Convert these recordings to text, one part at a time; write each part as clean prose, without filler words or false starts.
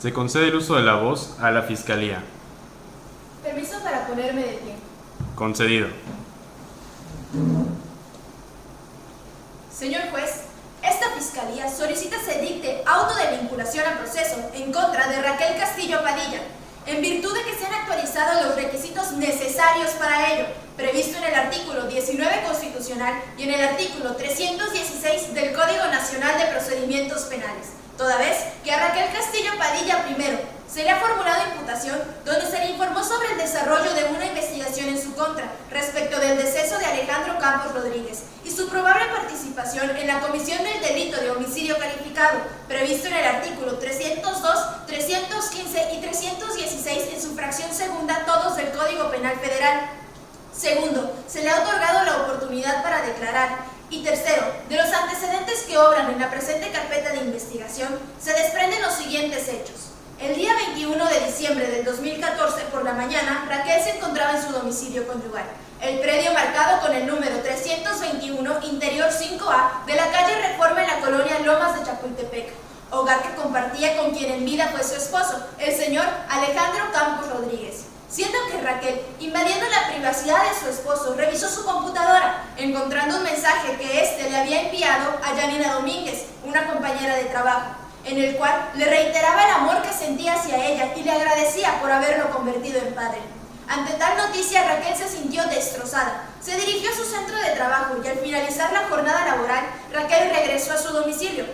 Se concede el uso de la voz a la Fiscalía. Permiso para ponerme de pie. Concedido. Señor juez, esta Fiscalía solicita se dicte auto de vinculación a proceso en contra de Raquel Castillo Padilla, en virtud de que se han actualizado los requisitos necesarios para ello, previsto en el artículo 19 constitucional y en el artículo 316 del Código Nacional de Procedimientos Penales, toda vez que a Raquel Castillo Padilla primero se le ha formulado imputación donde se le informó sobre el desarrollo de una investigación en su contra respecto del deceso de Alejandro Campos Rodríguez y su probable participación en la comisión del delito de homicidio calificado, previsto en el artículo 302, 315 y 316 en su fracción segunda, todos del Código Penal Federal. Segundo, se le ha otorgado la oportunidad para declarar. Y tercero, de los antecedentes que obran en la presente carpeta de investigación, se desprenden los siguientes hechos. El día 21 de diciembre del 2014, por la mañana, Raquel se encontraba en su domicilio conyugal, el predio marcado con el número 321, interior 5A, de la calle Reforma en la colonia Lomas de Chapultepec, hogar que compartía con quien en vida fue su esposo, el señor Alejandro Campos Rodríguez. Siendo que Raquel, invadiendo la privacidad de su esposo, revisó su computadora, encontrando un mensaje que éste le había enviado a Yanina Domínguez, una compañera de trabajo, en el cual le reiteraba el amor que sentía hacia ella y le agradecía por haberlo convertido en padre. Ante tal noticia, Raquel se sintió destrozada. Se dirigió a su centro de trabajo y al finalizar la jornada laboral, Raquel regresó a su domicilio.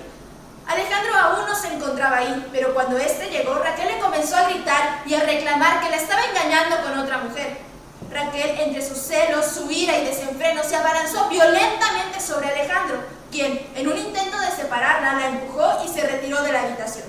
Alejandro aún no se encontraba ahí, pero cuando éste llegó, Raquel le comenzó a gritar y a reclamar que la estaba engañando con otra mujer. Raquel, entre sus celos, su ira y desenfreno, se abalanzó violentamente sobre Alejandro, quien, en un intento de separarla, la empujó y se retiró de la habitación.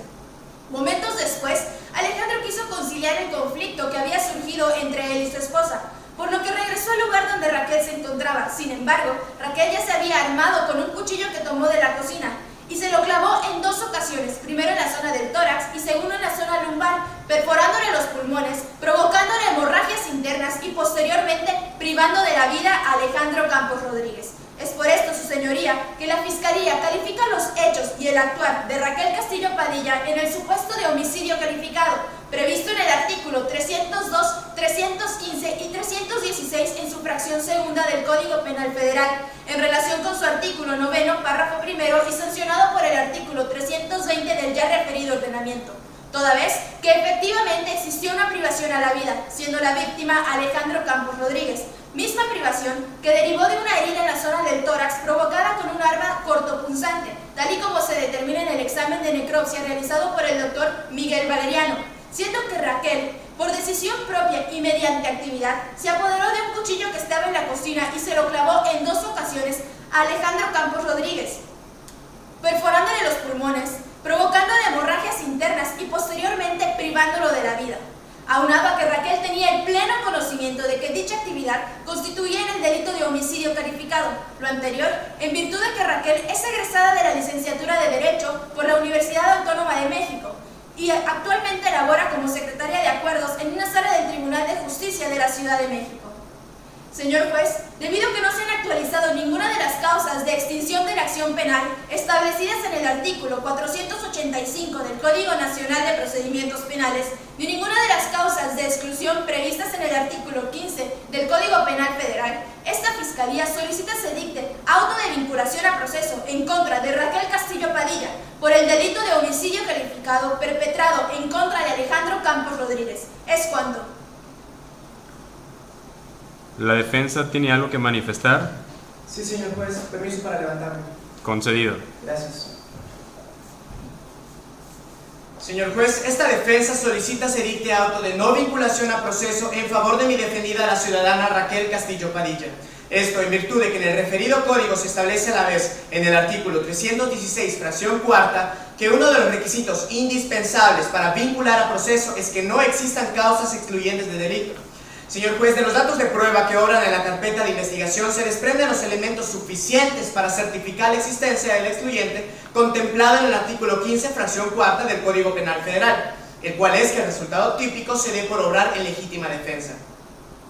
Momentos después, Alejandro quiso conciliar el conflicto que había surgido entre él y su esposa, por lo que regresó al lugar donde Raquel se encontraba. Sin embargo, Raquel ya se había armado con un cuchillo que tomó de la cocina y se lo clavó en dos ocasiones, primero en la zona del tórax y segundo en la zona lumbar, perforándole los pulmones, provocándole hemorragias internas y posteriormente privando de la vida a Alejandro Campos Rodríguez. Es por esto, su señoría, que la Fiscalía califica los hechos y el actuar de Raquel Castillo Padilla en el supuesto de homicidio calificado, previsto en el artículo 302, 315 y 316 en su fracción segunda del Código Penal Federal, en relación con su artículo 9, párrafo primero y sancionado por el artículo 320 del ya referido ordenamiento, toda vez que efectivamente existió una privación a la vida, siendo la víctima Alejandro Campos Rodríguez, misma privación que derivó de una herida en la zona del tórax provocada con un arma cortopunzante, tal y como se determina en el examen de necropsia realizado por el doctor Miguel Valeriano, siendo que Raquel, por decisión propia y mediante actividad, se apoderó de un cuchillo que estaba en la cocina y se lo clavó en dos ocasiones a Alejandro Campos Rodríguez, perforándole los pulmones, provocándole hemorragias internas y posteriormente privándolo de la vida. Aunado a que Raquel tenía el pleno conocimiento de que dicha actividad constituía en el delito de homicidio calificado, lo anterior en virtud de que Raquel es egresada de la licenciatura de Derecho por la Universidad Autónoma de México y actualmente labora como secretaria de acuerdos en una sala del Tribunal de Justicia de la Ciudad de México. Señor juez, debido a que no se han actualizado ninguna de las causas de extinción de la acción penal establecidas en el artículo 485 del Código Nacional de Procedimientos Penales, ni ninguna de las causas de exclusión previstas en el artículo 15 del Código Penal Federal, esta Fiscalía solicita se dicte auto de vinculación a proceso en contra de Raquel Castillo Padilla por el delito de homicidio calificado perpetrado en contra de Alejandro Campos Rodríguez. Es cuanto. ¿La defensa tiene algo que manifestar? Sí, señor juez. Permiso para levantarme. Concedido. Gracias. Señor juez, esta defensa solicita se dicte auto de no vinculación a proceso en favor de mi defendida, la ciudadana Raquel Castillo Padilla. Esto en virtud de que en el referido código se establece a la vez en el artículo 316, fracción cuarta, que uno de los requisitos indispensables para vincular a proceso es que no existan causas excluyentes de delito. Señor juez, de los datos de prueba que obran en la carpeta de investigación se desprenden los elementos suficientes para certificar la existencia del excluyente contemplado en el artículo 15, fracción cuarta del Código Penal Federal, el cual es que el resultado típico se dé por obrar en legítima defensa.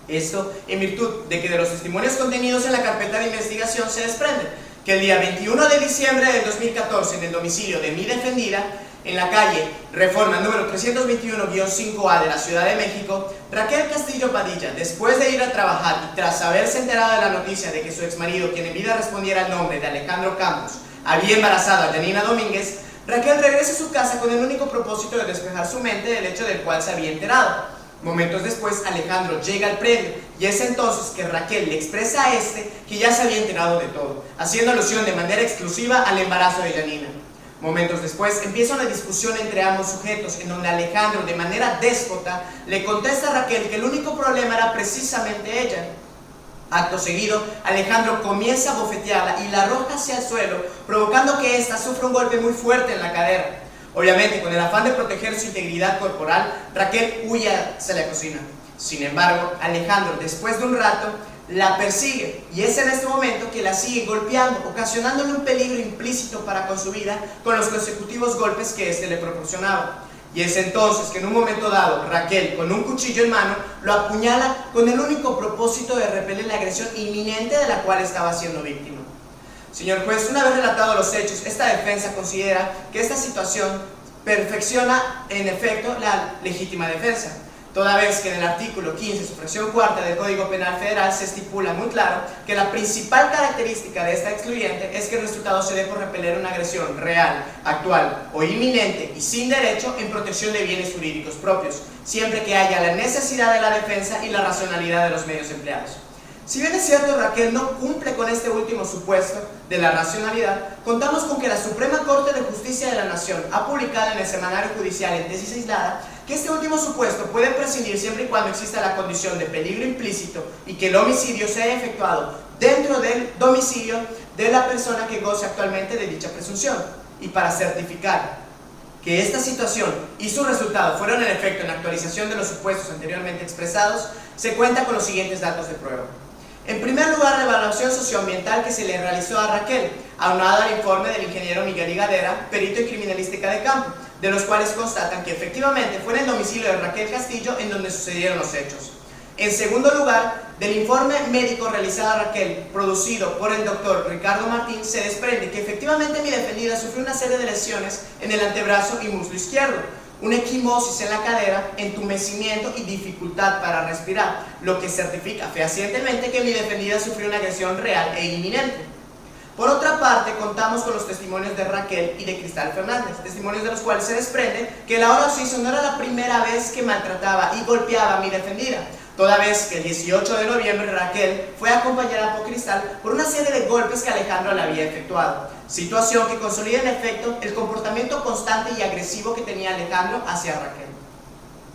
Esto en virtud de que de los testimonios contenidos en la carpeta de investigación se desprende que el día 21 de diciembre del 2014 en el domicilio de mi defendida, en la calle Reforma número 321-5A de la Ciudad de México, Raquel Castillo Padilla, después de ir a trabajar y tras haberse enterado de la noticia de que su exmarido, quien en vida respondiera al nombre de Alejandro Campos, había embarazado a Janina Domínguez, Raquel regresa a su casa con el único propósito de despejar su mente del hecho del cual se había enterado. Momentos después, Alejandro llega al predio y es entonces que Raquel le expresa a este que ya se había enterado de todo, haciendo alusión de manera exclusiva al embarazo de Janina. Momentos después, empieza una discusión entre ambos sujetos en donde Alejandro, de manera déspota, le contesta a Raquel que el único problema era precisamente ella. Acto seguido, Alejandro comienza a bofetearla y la arroja hacia el suelo, provocando que ésta sufra un golpe muy fuerte en la cadera. Obviamente, con el afán de proteger su integridad corporal, Raquel huye hacia la cocina. Sin embargo, Alejandro, después de un rato, la persigue y es en este momento que la sigue golpeando, ocasionándole un peligro implícito para con su vida con los consecutivos golpes que éste le proporcionaba. Y es entonces que en un momento dado, Raquel, con un cuchillo en mano, lo apuñala con el único propósito de repeler la agresión inminente de la cual estaba siendo víctima. Señor juez, una vez relatados los hechos, esta defensa considera que esta situación perfecciona en efecto la legítima defensa, toda vez que en el artículo 15, su fracción cuarta del Código Penal Federal se estipula muy claro que la principal característica de esta excluyente es que el resultado se dé por repeler una agresión real, actual o inminente y sin derecho en protección de bienes jurídicos propios, siempre que haya la necesidad de la defensa y la racionalidad de los medios empleados. Si bien es cierto, Raquel no cumple con este último supuesto de la racionalidad, contamos con que la Suprema Corte de Justicia de la Nación ha publicado en el Semanario Judicial en tesis aislada que este último supuesto puede prescindir siempre y cuando exista la condición de peligro implícito y que el homicidio sea efectuado dentro del domicilio de la persona que goce actualmente de dicha presunción. Y para certificar que esta situación y su resultado fueron en efecto en la actualización de los supuestos anteriormente expresados, se cuenta con los siguientes datos de prueba. En primer lugar, la evaluación socioambiental que se le realizó a Raquel, aunada al informe del ingeniero Miguel Higadera, perito en criminalística de campo, de los cuales constatan que efectivamente fue en el domicilio de Raquel Castillo en donde sucedieron los hechos. En segundo lugar, del informe médico realizado a Raquel, producido por el doctor Ricardo Martín, se desprende que efectivamente mi defendida sufrió una serie de lesiones en el antebrazo y muslo izquierdo, una equimosis en la cadera, entumecimiento y dificultad para respirar, lo que certifica fehacientemente que mi defendida sufrió una agresión real e inminente. Por otra parte, contamos con los testimonios de Raquel y de Cristal Fernández, testimonios de los cuales se desprende que Laura Oxiso no era la primera vez que maltrataba y golpeaba a mi defendida, toda vez que el 18 de noviembre Raquel fue acompañada por Cristal por una serie de golpes que Alejandro le había efectuado, situación que consolida en efecto el comportamiento constante y agresivo que tenía Alejandro hacia Raquel.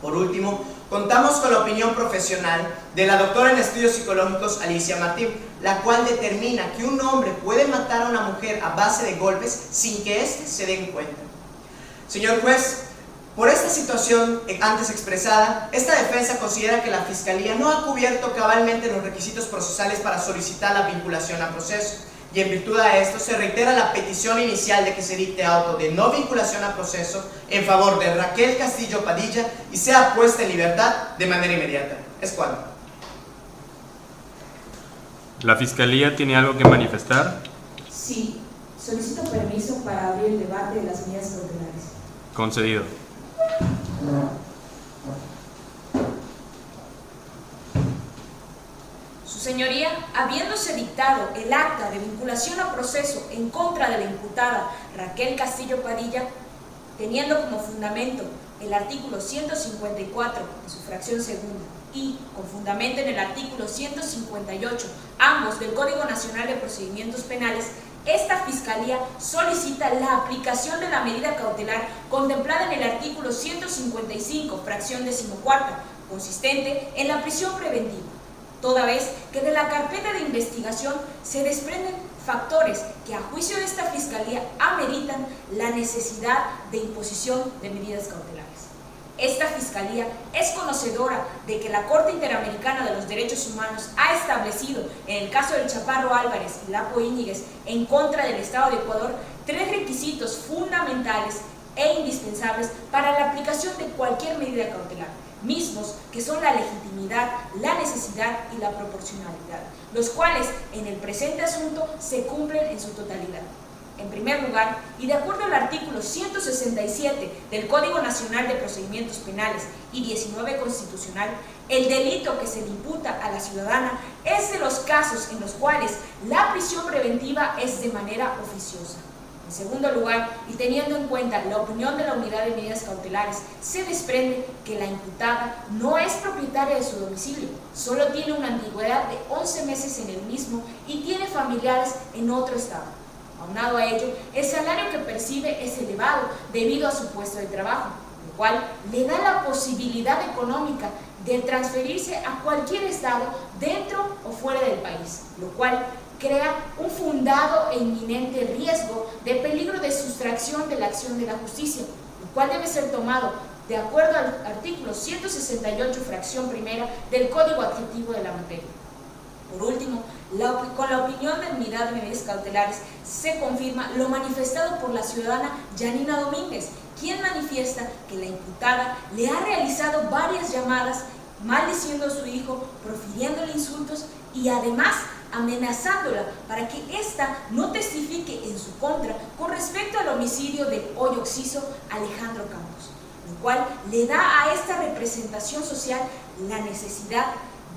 Por último, contamos con la opinión profesional de la doctora en estudios psicológicos Alicia Martín, la cual determina que un hombre puede matar a una mujer a base de golpes sin que éste se den cuenta. Señor juez, por esta situación antes expresada, esta defensa considera que la Fiscalía no ha cubierto cabalmente los requisitos procesales para solicitar la vinculación a proceso, y en virtud de esto se reitera la petición inicial de que se dicte auto de no vinculación a proceso en favor de Raquel Castillo Padilla y sea puesta en libertad de manera inmediata. ¿Es cuándo? ¿La Fiscalía tiene algo que manifestar? Sí, solicito permiso para abrir el debate de las medidas cautelares. Concedido. Su señoría, habiéndose dictado el acta de vinculación a proceso en contra de la imputada Raquel Castillo Padilla, teniendo como fundamento el artículo 154 de su fracción segunda y con fundamento en el artículo 158, ambos del Código Nacional de Procedimientos Penales, esta Fiscalía solicita la aplicación de la medida cautelar contemplada en el artículo 155, fracción decimocuarta, consistente en la prisión preventiva, toda vez que de la carpeta de investigación se desprenden factores que a juicio de esta Fiscalía ameritan la necesidad de imposición de medidas cautelares. Esta Fiscalía es conocedora de que la Corte Interamericana de los Derechos Humanos ha establecido, en el caso del Chaparro Álvarez y Lapo Íñiguez, en contra del Estado de Ecuador, 3 requisitos fundamentales e indispensables para la aplicación de cualquier medida cautelar, mismos que son la legitimidad, la necesidad y la proporcionalidad, los cuales en el presente asunto se cumplen en su totalidad. En primer lugar, y de acuerdo al artículo 167 del Código Nacional de Procedimientos Penales y 19 constitucional, el delito que se le imputa a la ciudadana es de los casos en los cuales la prisión preventiva es de manera oficiosa. En segundo lugar, y teniendo en cuenta la opinión de la Unidad de Medidas Cautelares, se desprende que la imputada no es propietaria de su domicilio, solo tiene una antigüedad de 11 meses en el mismo y tiene familiares en otro estado. Aunado a ello, el salario que percibe es elevado debido a su puesto de trabajo, lo cual le da la posibilidad económica de transferirse a cualquier estado dentro o fuera del país, lo cual crea un fundado e inminente riesgo de peligro de sustracción de la acción de la justicia, lo cual debe ser tomado de acuerdo al artículo 168, fracción primera del Código Adjetivo de la materia. Por último, con la opinión de Unidad de Medidas Cautelares se confirma lo manifestado por la ciudadana Yanina Domínguez, quien manifiesta que la imputada le ha realizado varias llamadas maldiciendo a su hijo, profiriéndole insultos y además amenazándola para que ésta no testifique en su contra con respecto al homicidio del hoy occiso Alejandro Campos, lo cual le da a esta representación social la necesidad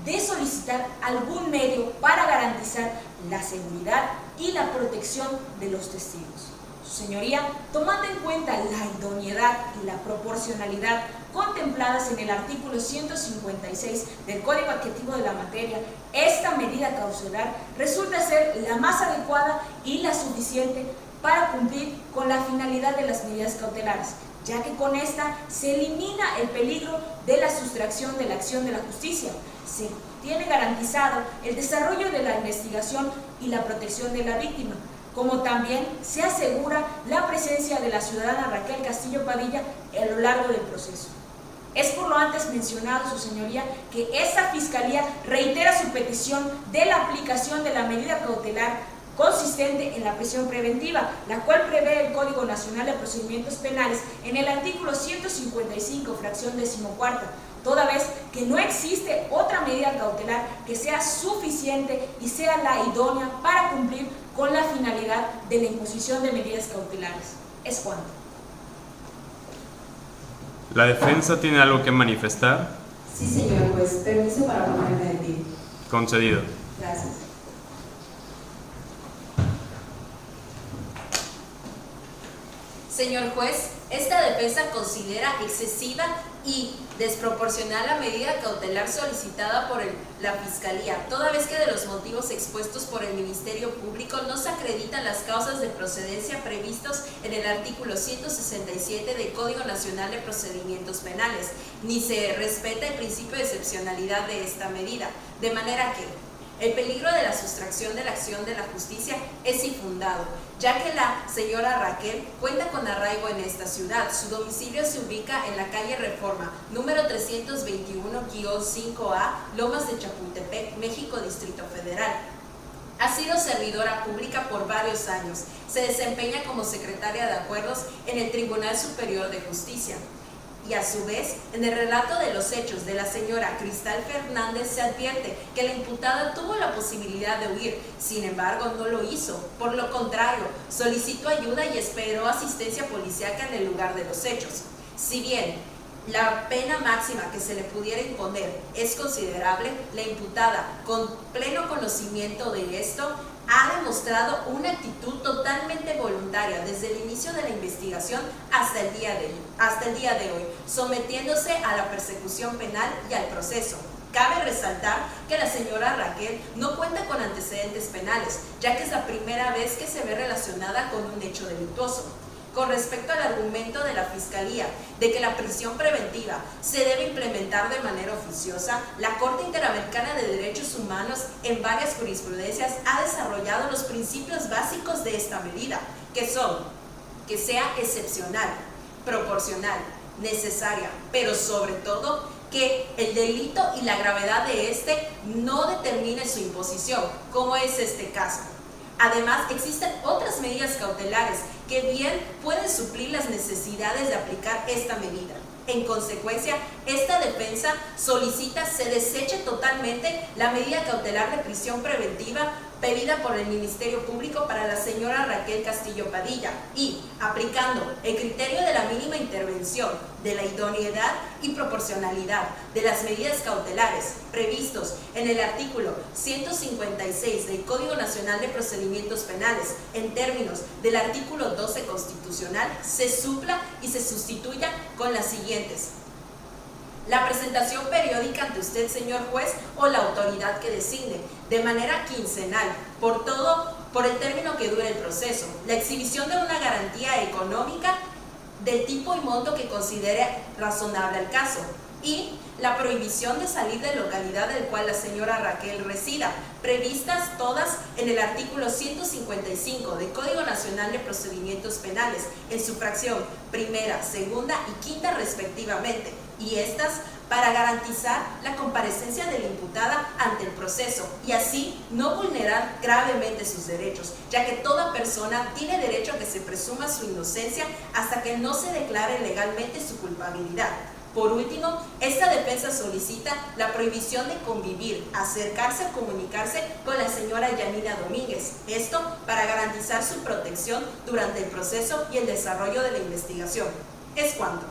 de solicitar algún medio para garantizar la seguridad y la protección de los testigos. Su señoría, tomando en cuenta la idoneidad y la proporcionalidad contempladas en el artículo 156 del Código Adjetivo de la materia, esta medida cautelar resulta ser la más adecuada y la suficiente para cumplir con la finalidad de las medidas cautelares, ya que con esta se elimina el peligro de la sustracción de la acción de la justicia, se tiene garantizado el desarrollo de la investigación y la protección de la víctima, como también se asegura la presencia de la ciudadana Raquel Castillo Padilla a lo largo del proceso. Es por lo antes mencionado, su señoría, que esta Fiscalía reitera su petición de la aplicación de la medida cautelar consistente en la prisión preventiva, la cual prevé el Código Nacional de Procedimientos Penales en el artículo 155, fracción 14ª, toda vez que no existe otra medida cautelar que sea suficiente y sea la idónea para cumplir con la finalidad de la imposición de medidas cautelares. Es cuanto. ¿La defensa tiene algo que manifestar? Sí, señor juez. Permiso para ponerme de pie. Concedido. Gracias. Señor juez, esta defensa considera excesiva y desproporcional la medida cautelar solicitada por la Fiscalía, toda vez que de los motivos expuestos por el Ministerio Público no se acreditan las causas de procedencia previstos en el artículo 167 del Código Nacional de Procedimientos Penales, ni se respeta el principio de excepcionalidad de esta medida, de manera que el peligro de la sustracción de la acción de la justicia es infundado, ya que la señora Raquel cuenta con arraigo en esta ciudad. Su domicilio se ubica en la calle Reforma, número 321-5A, Lomas de Chapultepec, México, Distrito Federal. Ha sido servidora pública por varios años. Se desempeña como secretaria de acuerdos en el Tribunal Superior de Justicia. Y a su vez, en el relato de los hechos de la señora Cristal Fernández se advierte que la imputada tuvo la posibilidad de huir, sin embargo no lo hizo. Por lo contrario, solicitó ayuda y esperó asistencia policíaca en el lugar de los hechos. Si bien la pena máxima que se le pudiera imponer es considerable, la imputada, con pleno conocimiento de esto, ha demostrado una actitud totalmente voluntaria desde el inicio de la investigación hasta el día de hoy, sometiéndose a la persecución penal y al proceso. Cabe resaltar que la señora Raquel no cuenta con antecedentes penales, ya que es la primera vez que se ve relacionada con un hecho delictuoso. Con respecto al argumento de la Fiscalía de que la prisión preventiva se debe implementar de manera oficiosa, la Corte Interamericana de Derechos Humanos en varias jurisprudencias ha desarrollado los principios básicos de esta medida, que son que sea excepcional, proporcional, necesaria, pero sobre todo que el delito y la gravedad de este no determine su imposición, como es este caso. Además, existen otras medidas cautelares que bien pueden suplir las necesidades de aplicar esta medida. En consecuencia, esta defensa solicita se deseche totalmente la medida cautelar de prisión preventiva pedida por el Ministerio Público para la señora Raquel Castillo Padilla y, aplicando el criterio de la mínima intervención, de la idoneidad y proporcionalidad de las medidas cautelares previstos en el artículo 156 del Código Nacional de Procedimientos Penales en términos del artículo 12 constitucional, se supla y se sustituya con las siguientes: la presentación periódica ante usted, señor juez, o la autoridad que designe, de manera quincenal, por el término que dure el proceso, la exhibición de una garantía económica del tipo y monto que considere razonable al caso, y la prohibición de salir de localidad del cual la señora Raquel resida, previstas todas en el artículo 155 del Código Nacional de Procedimientos Penales, en su fracción primera, segunda y quinta respectivamente, y estas para garantizar la comparecencia de la imputada ante el proceso y así no vulnerar gravemente sus derechos, ya que toda persona tiene derecho a que se presuma su inocencia hasta que no se declare legalmente su culpabilidad. Por último, esta defensa solicita la prohibición de convivir, acercarse o comunicarse con la señora Yanina Domínguez, esto para garantizar su protección durante el proceso y el desarrollo de la investigación. Es cuanto.